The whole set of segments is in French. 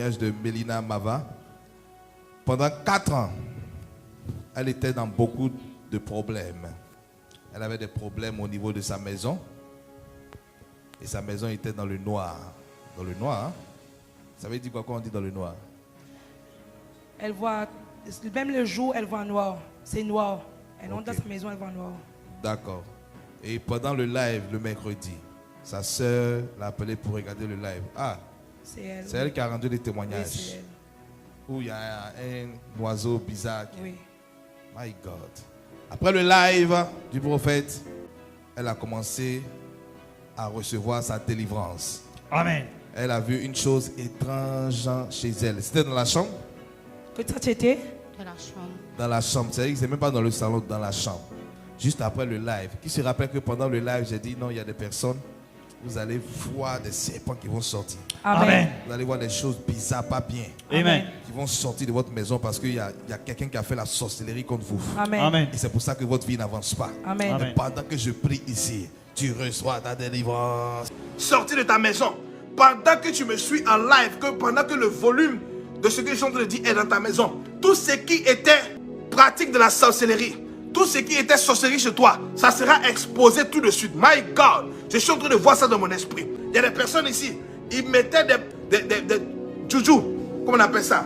témoignage de Mélina Mava. Pendant 4 ans, elle était dans beaucoup de problèmes. Elle avait des problèmes au niveau de sa maison. Et sa maison était dans le noir. Dans le noir, hein? Ça veut dire quoi quand on dit dans le noir? Elle voit, même le jour, elle voit noir. C'est noir. Elle entre Ok. dans sa maison, elle voit noir. D'accord. Et pendant le live, le mercredi, sa soeur l'a appelée pour regarder le live. Ah, C'est elle. c'est elle qui a rendu des Oui, témoignages. c'est elle. Où il y a un oiseau bizarre. Oui. My God. Après le live du prophète, elle a commencé à recevoir sa délivrance. Amen. Elle a vu une chose étrange chez elle. C'était dans la chambre? Que ça t'était? De la chambre. Dans la chambre. C'est-à-dire que c'est même pas dans le salon, dans la chambre. Juste après le live. Qui se rappelle que pendant le live, j'ai dit non, il y a des personnes, vous allez voir des serpents qui vont sortir. Amen. Vous allez voir des choses bizarres, pas bien, Amen. qui vont sortir de votre maison parce qu'il y a quelqu'un qui a fait la sorcellerie contre vous. Amen. Amen. Et c'est pour ça que votre vie n'avance pas. Amen. Amen. Mais pendant que je prie ici, tu reçois ta délivrance. Sortir de ta maison. Pendant que tu me suis en live, pendant que le volume de ce que je suis en train de dire est dans ta maison, tout ce qui était pratique de la sorcellerie, tout ce qui était sorcellerie chez toi, ça sera exposé tout de suite. My God, je suis en train de voir ça dans mon esprit. Il y a des personnes ici, ils mettaient des juju, comment on appelle ça?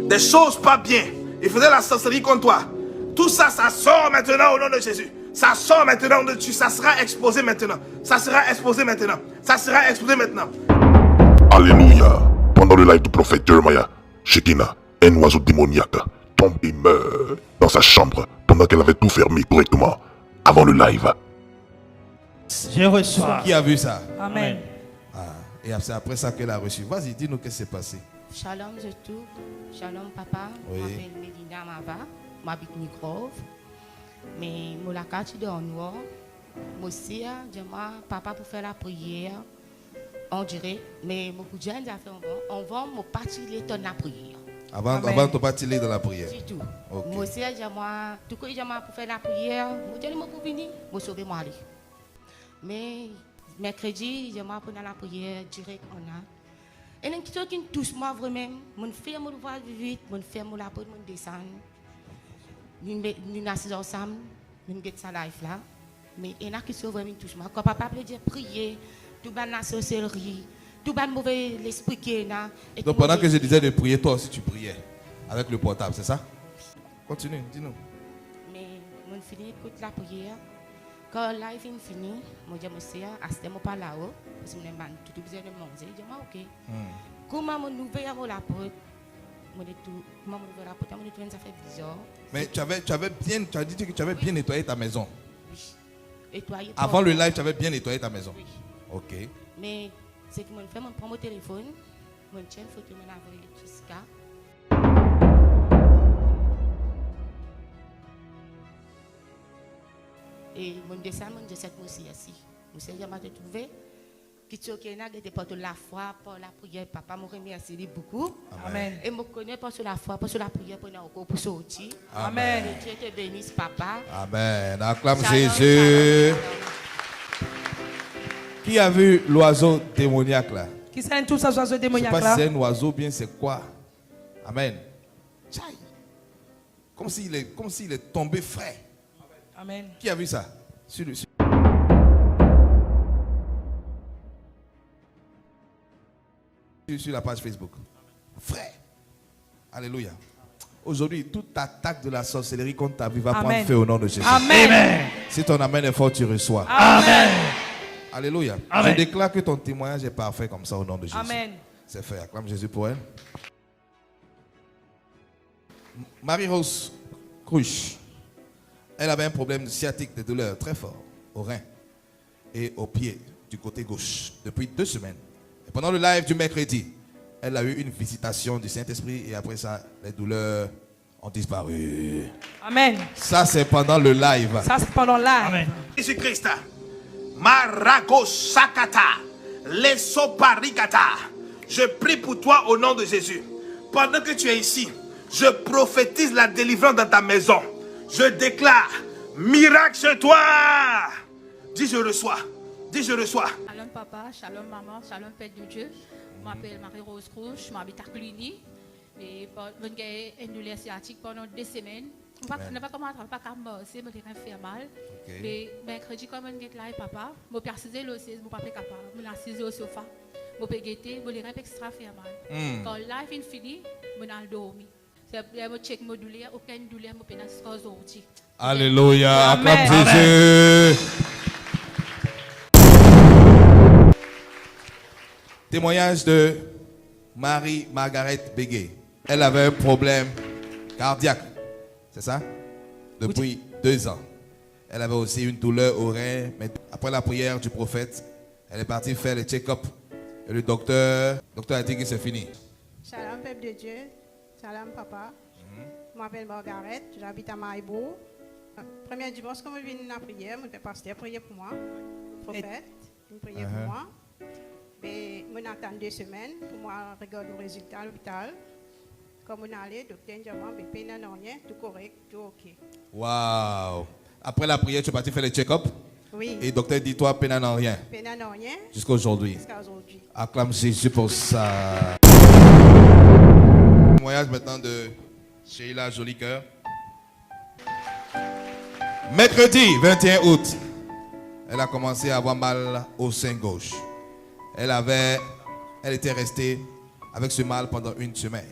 Des choses pas bien. Ils faisaient la sorcellerie contre toi. Tout ça, ça sort maintenant au nom de Jésus. Ça sort maintenant au nom de Jésus. Ça sera exposé maintenant. Ça sera exposé maintenant. Ça sera exposé maintenant. Alléluia. Pendant le live du prophète Jeremiah, Shekinah, un oiseau démoniaque, tombe et meurt dans sa chambre pendant qu'elle avait tout fermé correctement avant le live. Je reçois. Qui a vu ça? Amen. Et c'est après ça qu'elle a reçu. Vas-y, dis-nous qu'est-ce qui s'est passé. Shalom, je tout. Shalom, papa. Oui. Je m'appelle Mélina Mava. Je m'habite Nigrove. Mais je suis quartier de Noir. Moi aussi, je papa pour faire la prière. On dirait. Mais beaucoup de gens ont fait on va me partir l'état de la prière. Avant de partir dans la prière. C'est tout. Ok. Moi aussi, tout ce que j'ai pour faire la prière, je dis pour venir, je sauver moi aller. Mais mercredi, j'ai pour la prière direct on a. Et les gens qui touchent moi vraiment, mon frère me voit vite, mon frère me la porte, mon descend. Nous sommes ensemble, nous sommes ça live là. Mais il y en a qui sont vraiment touchent moi. Quand papa peut dire prier, tout le la sorcellerie, tout le mauvais l'esprit qui est là. Donc pendant que je disais de prier, toi aussi tu priais avec le portable, c'est ça? Continue, dis-nous. Mais mon fini écoute la prière. Quand le live est fini, moi je me suis dit, à ce moment pas là-haut, parce que je me suis tout besoin de manger. Je dis, ok. Comment mon ouvert la porte? Comment mon ouvert la porte? Mon ouvert ça fait bizarre. Mais tu as dit que tu avais bien nettoyé ta maison. Oui. Nettoyer. Avant le live, tu avais bien nettoyé ta maison. Oui. Ok. Mais c'est que mon fait, mon prend mon téléphone, mon tient photo, mon envoie l'électricité. Et mon dessin, mon de cette monsieur ici. Monsieur, j'ai trouvé. Qui était pour la foi, pour la prière. Papa me remercie beaucoup. Amen. Et me connaît pour la foi, pour la prière, pour encore pour sortir. Amen. Et Dieu te bénisse, papa. Amen. Acclame Shalom, Jésus. shalom, shalom. Qui a vu l'oiseau démoniaque là? Qui sont tous ces oiseaux Je ne sais démoniaques pas si là? c'est un oiseau ou bien c'est quoi. Amen. Tchaï. Comme s'il est tombé frais. Amen. Qui a vu ça? Sur la page Facebook. Frère. Alléluia. Aujourd'hui, toute attaque de la sorcellerie contre ta vie va prendre Amen. feu au nom de Jésus. Amen. Si ton amen est fort, tu reçois. Amen. Alléluia. Amen. Je déclare que ton témoignage est parfait comme ça au nom de Jésus. Amen. C'est fait. Acclame Jésus pour elle. Marie-Rose Cruche. Elle avait un problème sciatique de douleur très fort au rein et au pied du côté gauche depuis 2 semaines. Et pendant le live du mercredi, elle a eu une visitation du Saint-Esprit et après ça, les douleurs ont disparu. Amen. Ça, c'est pendant le live. Ça, c'est pendant là. Amen. Jésus-Christ. Marago Sakata. Lesoparigata. Je prie pour toi au nom de Jésus. Pendant que tu es ici, je prophétise la délivrance dans ta maison. Je déclare miracle chez toi. Dis je reçois. Dis je reçois. Shalom papa, shalom maman, shalom Père de Dieu. Je m'appelle Marie-Rose Rouge, je m'habite à Cluny. Et je suis une douleur sciatique pendant 2 semaines. Je ne sais pas comment je pas commencer, je me fait mal. Mais mercredi, comme je suis là, papa, je suis assise au siège, je ne suis pas capable. Je suis assise au sofa, je suis guetté, je suis extra fait mal. Quand la fin fini, je suis dormi. Je check ma douleur, aucune douleur, je suis sorti. Alléluia, acclame Jésus. Témoignage de Marie-Margaret Bégué. Elle avait un problème cardiaque, c'est ça? Depuis 2 ans. Elle avait aussi une douleur au rein, mais après la prière du prophète, elle est partie faire le check-up. Et le docteur a dit que c'est fini. Shalom, peuple de Dieu. Shalom, papa. Je m'appelle Margaret, j'habite à Maïbo. Premier dimanche, quand je viens à la prière, mon pasteur priait pour moi. Le prophète, il priait pour moi. Et je attends 2 semaines pour moi regarder le résultat à l'hôpital. Comme on allait, le docteur m'a dit, mais pas rien, tout correct, tout ok. Waouh! Après la prière, tu es parti faire le check-up? Oui. Et le docteur dit, toi, peine à rien. Peine à rien. Jusqu'à aujourd'hui. Jusqu'à aujourd'hui. Acclame Jésus pour ça. Témoignage maintenant de Sheila Jolicoeur. Mercredi 21 août, elle a commencé à avoir mal au sein gauche. Elle était restée avec ce mal pendant 1 semaine.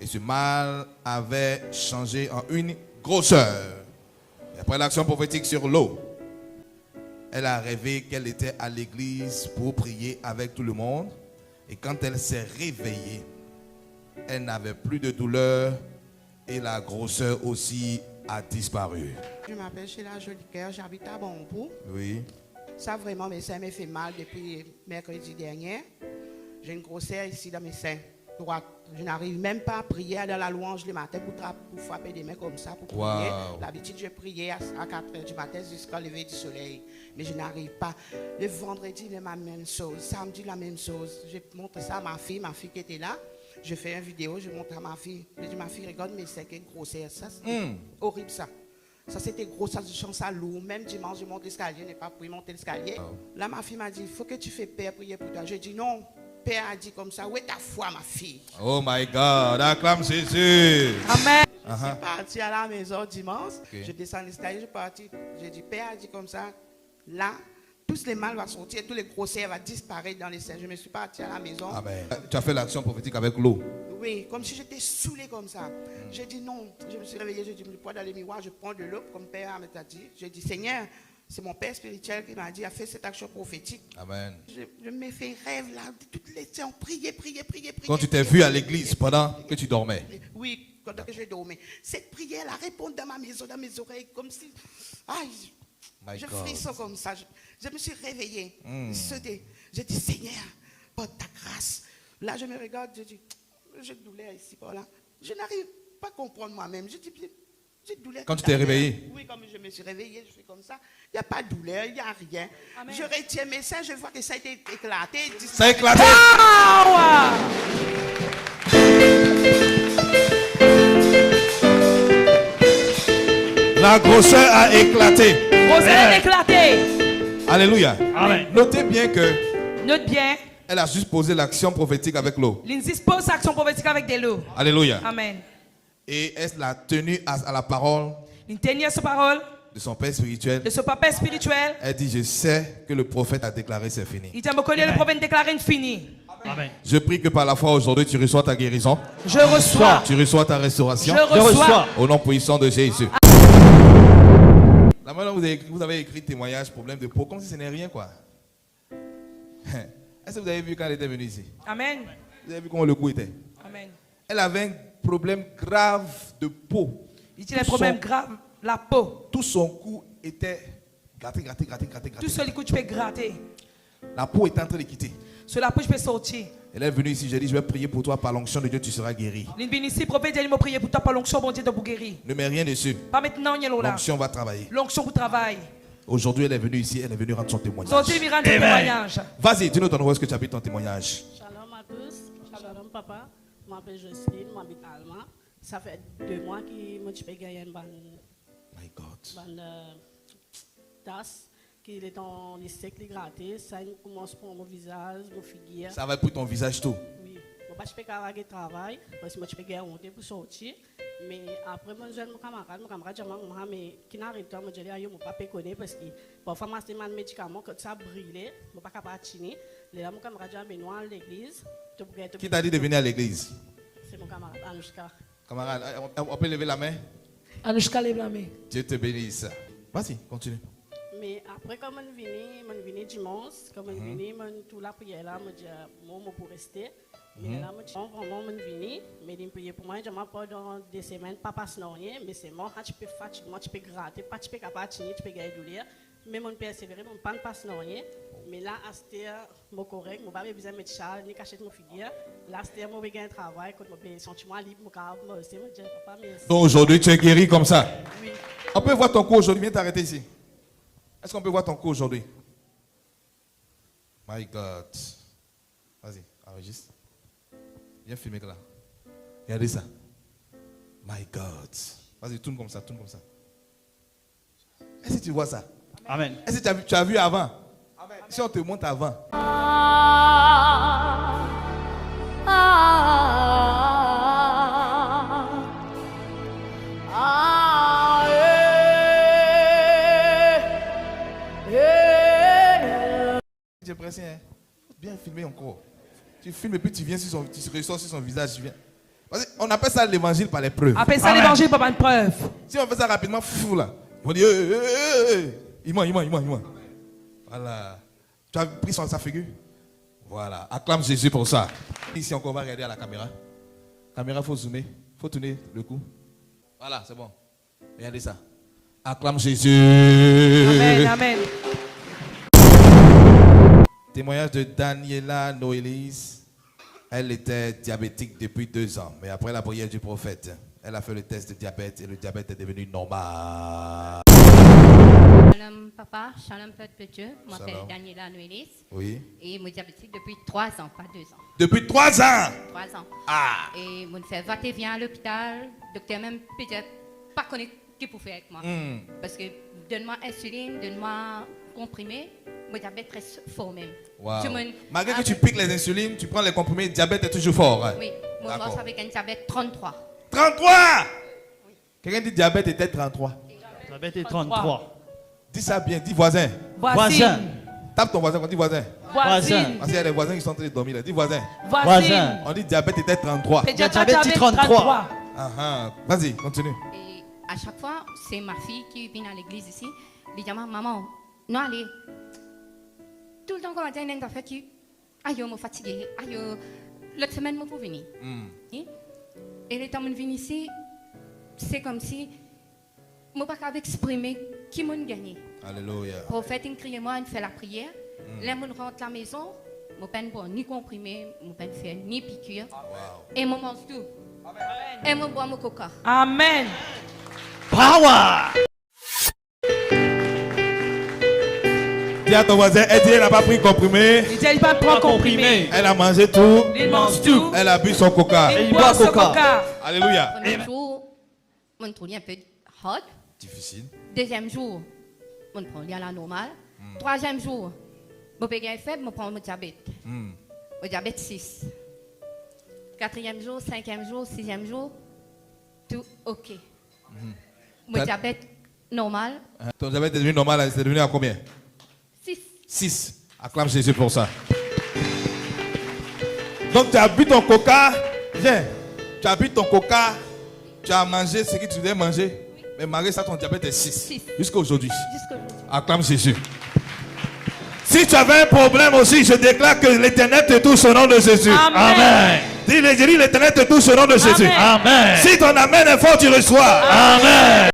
Et ce mal avait changé en une grosseur. Et après l'action prophétique sur l'eau, elle a rêvé qu'elle était à l'église pour prier avec tout le monde. Et quand elle s'est réveillée, elle n'avait plus de douleur et la grosseur aussi a disparu. Je m'appelle Sheila Jolicoeur, j'habite à Bonpou. Oui. Ça vraiment, mes seins me fait mal depuis mercredi dernier. J'ai une grosseur ici dans mes seins droite. Je n'arrive même pas à prier dans la louange le matin pour frapper des mains comme ça, pour prier. Wow. D'habitude, je priais à 4 h du matin jusqu'au lever du soleil. Mais je n'arrive pas. Le vendredi, la même chose. Samedi, la même chose. Je montre ça à ma fille qui était là. Je fais une vidéo, je montre à ma fille. Je dis, ma fille, regarde mes seins, quelle grosseur. Ça, c'est horrible ça. Ça, c'était gros, ça, je sens ça lourd. Même dimanche, je monte l'escalier, je n'ai pas pu monter l'escalier. Oh. Là, ma fille m'a dit, il faut que tu fasses Père prier pour toi. Je dis, non, Père a dit comme ça, où est ta foi, ma fille? Oh my God, acclame Jésus. Amen. Je suis parti à la maison dimanche, je descends l'escalier, je suis parti. Je dis, Père a dit comme ça, là, tous les mal vont sortir, tous les grosseurs vont disparaître dans les seins. Je me suis parti à la maison. Amen. Tu as fait l'action prophétique avec l'eau. Oui, comme si j'étais saoulée comme ça. J'ai dit non, je me suis réveillée, je dis, je prends dans le miroir, je prends de l'eau, comme Père m'a dit. J'ai dit, Seigneur, c'est mon Père spirituel qui m'a dit, a fait cette action prophétique. Amen. Je me fais rêve là, toutes les séances, prier. Quand tu t'es vu à l'église pendant que tu dormais. Oui, pendant que je dormais. Cette prière, elle répond dans ma maison, dans mes oreilles, comme si... je frissonne comme ça. Je me suis réveillée. J'ai dit, Seigneur, porte ta grâce. Là, je me regarde, je dis, j'ai de douleur ici, par là. Je n'arrive pas à comprendre moi-même. Je dis, j'ai de douleur. Quand tu t'es réveillée? Oui, comme je me suis réveillée, je fais comme ça. Il n'y a pas de douleur, il n'y a rien. Amen. Je retiens mes seins, je vois que ça a été éclaté. Ça a éclaté? La grosseur a éclaté. Grosseur a éclaté. Alléluia. Amen. Notez bien que... Note bien. Elle a juste posé l'action prophétique avec l'eau. Lindsay pose l'action prophétique avec de l'eau. Alléluia. Amen. Et elle l'a tenue à la parole Il tenait sa parole de son père spirituel. de son papa spirituel. Elle dit, je sais que le prophète a déclaré c'est fini. Il t'a reconnu le prophète déclaré fini. Amen. Je prie que par la foi aujourd'hui tu reçois ta guérison. Je reçois. Tu reçois ta restauration. Je reçois. Au nom puissant de Jésus. Là maintenant vous avez écrit témoignage, problème de peau, comme si ce n'est rien quoi. Est-ce que vous avez vu quand elle était venue ici? Amen. Vous avez vu comment le cou était? Amen. Elle avait un problème grave de peau. Il dit un problème grave, la peau. Tout son cou était gratté. Tout ce coup tu peux gratter. La peau est en train de quitter. Sur la peau je peux sortir. Elle est venue ici, j'ai dit je vais prier pour toi par l'onction de Dieu, tu seras guéri. L'inbénissi prophète il m'a prié pour toi par l'onction bon Dieu de vous guérir. Ne mets rien dessus. Pas maintenant il y a là. L'onction va travailler. L'onction pour travail. Aujourd'hui elle est venue ici, elle est venue rendre son témoignage. Sortez me rendre ton témoignage. Vas-y, dis-nous où est-ce que tu habites ton témoignage. Shalom à tous, shalom papa. Je m'appelle Jocelyne, je m'habite à Allemagne. Ça fait 2 mois que je peux gagner une bonne tasse qu'il est dans les steaks, les grattés, ça il commence pour mon visage, mon figure. Ça va pour ton visage tout. Oui. Moi, je peux pas faire travail, parce que moi, je peux pas monter pour sortir. Mais après, moi, je mon camarade, je me mais qui n'arrive pas, je dis, je ne peux pas connaître parce que parfois, je suis un médicament, quand ça brille, je ne peux pas patiner. Là, mon camarade, je vais à l'église. Qui t'a dit de venir à l'église? C'est mon camarade, Anouchka. Camarade, on peut lever la main? Anouchka lève la main. Dieu te bénisse. Vas-y, continue. Mais après, quand je venu dimanche, quand je venu, toute la prière là, je dis, moi, je peux rester. Mais là, je dis, vraiment, je venu, mais je prier pour moi, je m'en pas dans des semaines, pas passer rien, mais c'est moi, tu peux fatiguer, tu peux gratter, pas tu peux patiner, tu peux gagner douleur. Mais je persévérer, je ne peux pas passer rien. Mais là, c'était correct, je n'ai pas besoin de mettre châle, ni cacher mon figure. Là, c'était mon un travail, quand je me sens libre, je me dis, papa, merci. Donc aujourd'hui, tu es guéri comme ça? Oui. On peut voir ton cou aujourd'hui, viens t'arrêter ici. Est-ce qu'on peut voir ton cou aujourd'hui? My God. Vas-y, enregistre. Viens filmer là. Regardez ça. My God. Vas-y, tourne comme ça, tourne comme ça. Est-ce que tu vois ça? Amen. Est-ce que tu as vu avant? Amen. Si on te montre avant. Tu es pressé, hein? Bien filmer encore. Tu filmes et puis tu viens sur son, tu ressors sur son visage. Tu viens. On appelle ça l'évangile par les preuves. Appelle ça l'évangile par une preuve. Si on fait ça rapidement, fou là. On dit, il ment. Voilà. Tu as pris sa figure? Voilà. Acclame Jésus pour ça. Ici encore, on va regarder à la caméra. Caméra, il faut zoomer. Il faut tourner le cou. Voilà, c'est bon. Regardez ça. Acclame Jésus. Amen, amen. Témoignage de Daniela Noélis. Elle était diabétique depuis 2 ans. Mais après la prière du prophète, elle a fait le test de diabète et le diabète est devenu normal. Shalom papa, shalom peuple de Dieu. Je m'appelle Daniela Noélis. Oui. Et je suis diabétique depuis 3 ans, pas 2 ans. Depuis 3 ans? 3 ans. Ah. Et je fais va-et-vient à l'hôpital. Le docteur même peut-être pas connaît ce qu'il peut faire avec moi. Parce que donne-moi insuline, donne-moi comprimé. Mon diabète reste fort même. Wow. Malgré que tu piques les insulines, tu prends les comprimés, le diabète est toujours fort. Hein? Oui, moi je suis avec un diabète 33. 33? Oui. Quelqu'un dit diabète était 33. Diabète est 33. Dis ça bien, dis voisin. Voisin. Tape ton voisin, on dit voisin. Voisin. Parce qu'il y a des voisins qui sont en train de dormir là. Dis voisin. Voisin. On dit diabète était 33. Diabète est 33. Vas-y, continue. Et à chaque fois, c'est ma fille qui vient à l'église ici. Elle dit maman, non allez. Tout le temps qu'on va dire, elle a fait que je suis fatiguée. L'autre semaine, je peux venir. Et le temps que je viens ici, c'est comme si je ne peux pas exprimer qui m'a gagné. Alléluia. Le prophète, il crie moi, il fait la prière. Là, je rentre à la maison, je ne peux pas ni comprimer, je ne peux pas faire ni piqûre. Et je mange tout. Et je bois mon coca. Amen. Power. Dis à ton voisin, elle n'a pas pris comprimé. Elle n'a pas pris comprimé. Elle a mangé tout. Elle mange tout. Elle a bu son coca. Elle boit son coca. Alléluia. Premier jour, je trouve un peu hard. Difficile. Deuxième jour, je prends à la normale. Troisième jour, je peux gagner faible, je prends mon diabète. Mon diabète 6. Quatrième jour, cinquième jour, sixième jour, tout ok. Mon diabète normal. Ton diabète est devenu normal, c'est devenu à combien? 6. Acclame Jésus pour ça. Donc tu as bu ton coca. Viens. Tu as bu ton coca. Tu as mangé ce que tu devais manger. Mais malgré ça, ton diabète est 6. Jusqu'à aujourd'hui. Acclame Jésus. Si tu avais un problème aussi, je déclare que l'Éternel te touche au nom de Jésus. Amen. Dis-le, l'Éternel te touche au nom de Jésus. Amen. Si ton amen est fort, tu reçois. Amen.